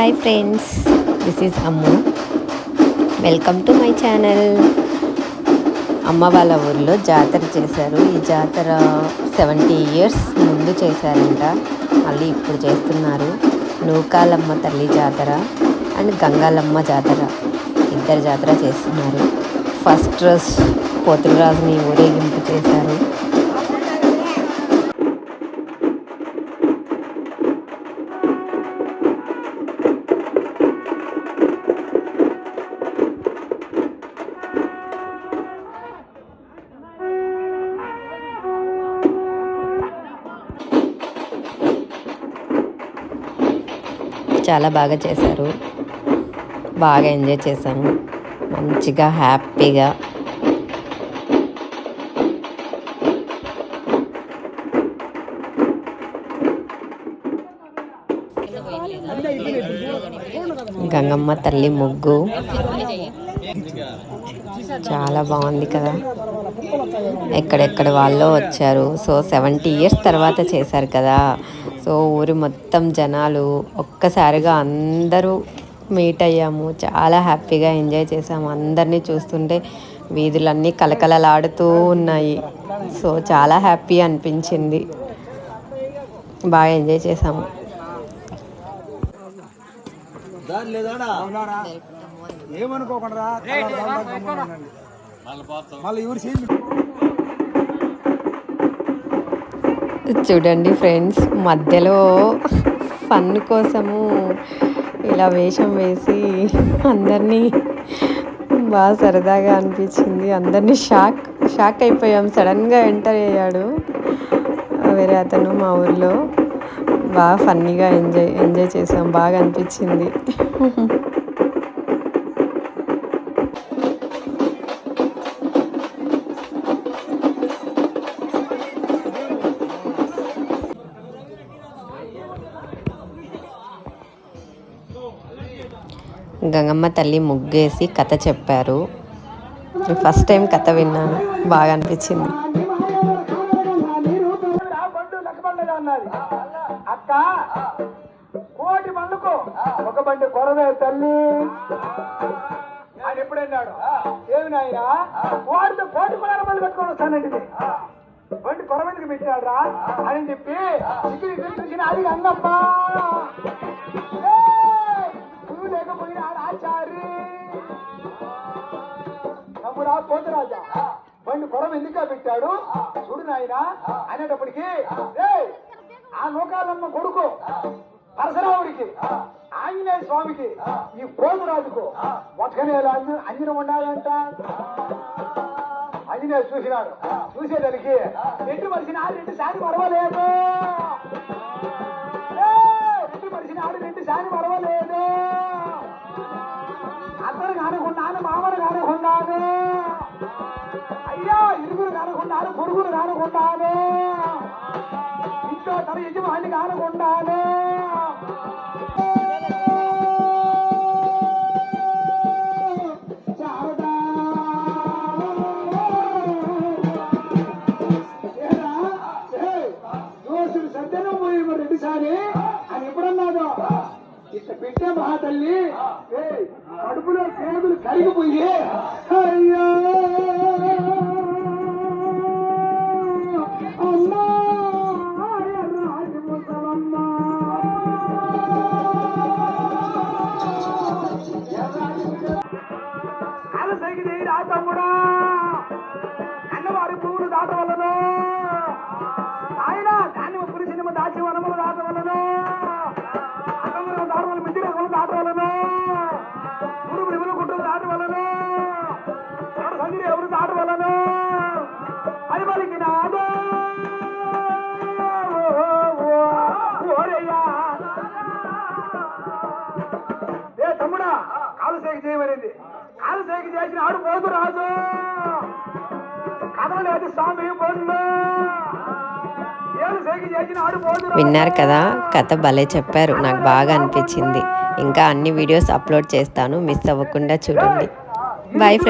Hi friends, this is Ammu. Welcome to my channel. అమ్మ వాళ్ళ ఊర్లో జాతర చేశారు. ఈ జాతర 70 years ముందు చేశారంట, మళ్ళీ ఇప్పుడు చేస్తున్నారు. నూకాలమ్మ తల్లి జాతర అండ్ గంగాలమ్మ జాతర, ఇద్దరు జాతర చేస్తున్నారు. ఫస్ట్ రోజు పోతులరాజుని ఊరేగింపు చేశారు. చాలా బాగా చేశారు, బాగా ఎంజాయ్ చేశాము, మంచిగా హ్యాపీగా. గంగమ్మ తల్లి ముగ్గు చాలా బాగుంది కదా. ఎక్కడెక్కడ వాళ్ళు వచ్చారు. సో 70 years తర్వాత చేశారు కదా. సో ఊరి మొత్తం జనాలు ఒక్కసారిగా అందరూ మీట్ అయ్యాము. చాలా హ్యాపీగా ఎంజాయ్ చేసాము. అందరినీ చూస్తుంటే వీధులన్నీ కలకలలాడుతూ ఉన్నాయి. సో చాలా హ్యాపీ అనిపించింది, బాగా ఎంజాయ్ చేసాము. చూడండి ఫ్రెండ్స్, మధ్యలో ఫన్ కోసము ఇలా వేషం వేసి అందరినీ బాగా సరదాగా అనిపించింది. అందరినీ షాక్ అయిపోయాం. సడన్గా ఎంటర్ అయ్యాడు వేరే అతను మా ఊర్లో. బాగా ఫన్నీగా ఎంజాయ్ చేసాం, బాగా అనిపించింది. గంగమ్మ తల్లి ముగ్గేసి కథ చెప్పారు. ఫస్ట్ టైం కథ విన్నాను, బాగా అనిపించింది. అక్క కోటి బండుకు ఒక బండి కొరవే తల్లి అని ఎప్పుడన్నాడు. ఏమి నాయన కోటితో కోటి కొర బండి పెట్టుకొని వస్తానండి, బండి కొరవెందుకు పెట్టాడు రా అని చెప్పి చూసిన అది గంగప్ప. నువ్వు లేకపోయినా ఆచారి తమ్ముడా పోతురాజా, బండి కొరవ ఎందుకు పెట్టాడు చూడు నాయన అనేటప్పటికి, ఆ నూకాలమ్మ కొడుకు పరశురాముడికి, ఆంజనేయ స్వామికి, ఈ పోతురాజుకు ఒక్కనేలా అంజనం ఉండాలంట. ఆంజనేయ చూసినాడు. చూసేదానికి రెండు మనిషి నాడు 2 సార్లు మరవలేదు. 2 మనిషి నాడు 2 సార్లు మరవలేదు. అందరు కానుకున్నాను, మామను కానుకున్నాను, అయ్యా ఇరుగురు కానుకున్నాను, పొరుగురు కానుకున్నాను, ఇంట్లో తన యజమాని కానుకున్నాను. దోషుడు సత్యనం పోయి 2 సారి అని ఎప్పుడన్నాడు. ఇట్లా పెట్టే మహాతల్లి కడుపులో పేగులు కరిగిపోయి అయ్యో అమ్మా అలసైకి రా తమ్ముడా, అన్నవారి పువ్వులు దాటవలను, ఆయన ధాన్యం పురుషుని దాచి వనములు దాటవలను, అన్నములు దాటవలను, మిద్దిరకములు దాటవలను, పురుగు నిములు గుంటలు దాటవలను, సంగిరి ఎవరు దాటవలను అని పలికినాడు. ఏ తమ్ముడా, కాలుసేకి చేయమనేది. కాలుసేకి చేసిన ఆడు పోతు రాజు కదలలేదు స్వామి పొండు. విన్నారు కదా, కథ భలే చెప్పారు, నాకు బాగా అనిపించింది. ఇంకా అన్ని వీడియోస్ అప్లోడ్ చేస్తాను, మిస్ అవ్వకుండా చూడండి. Bye friends.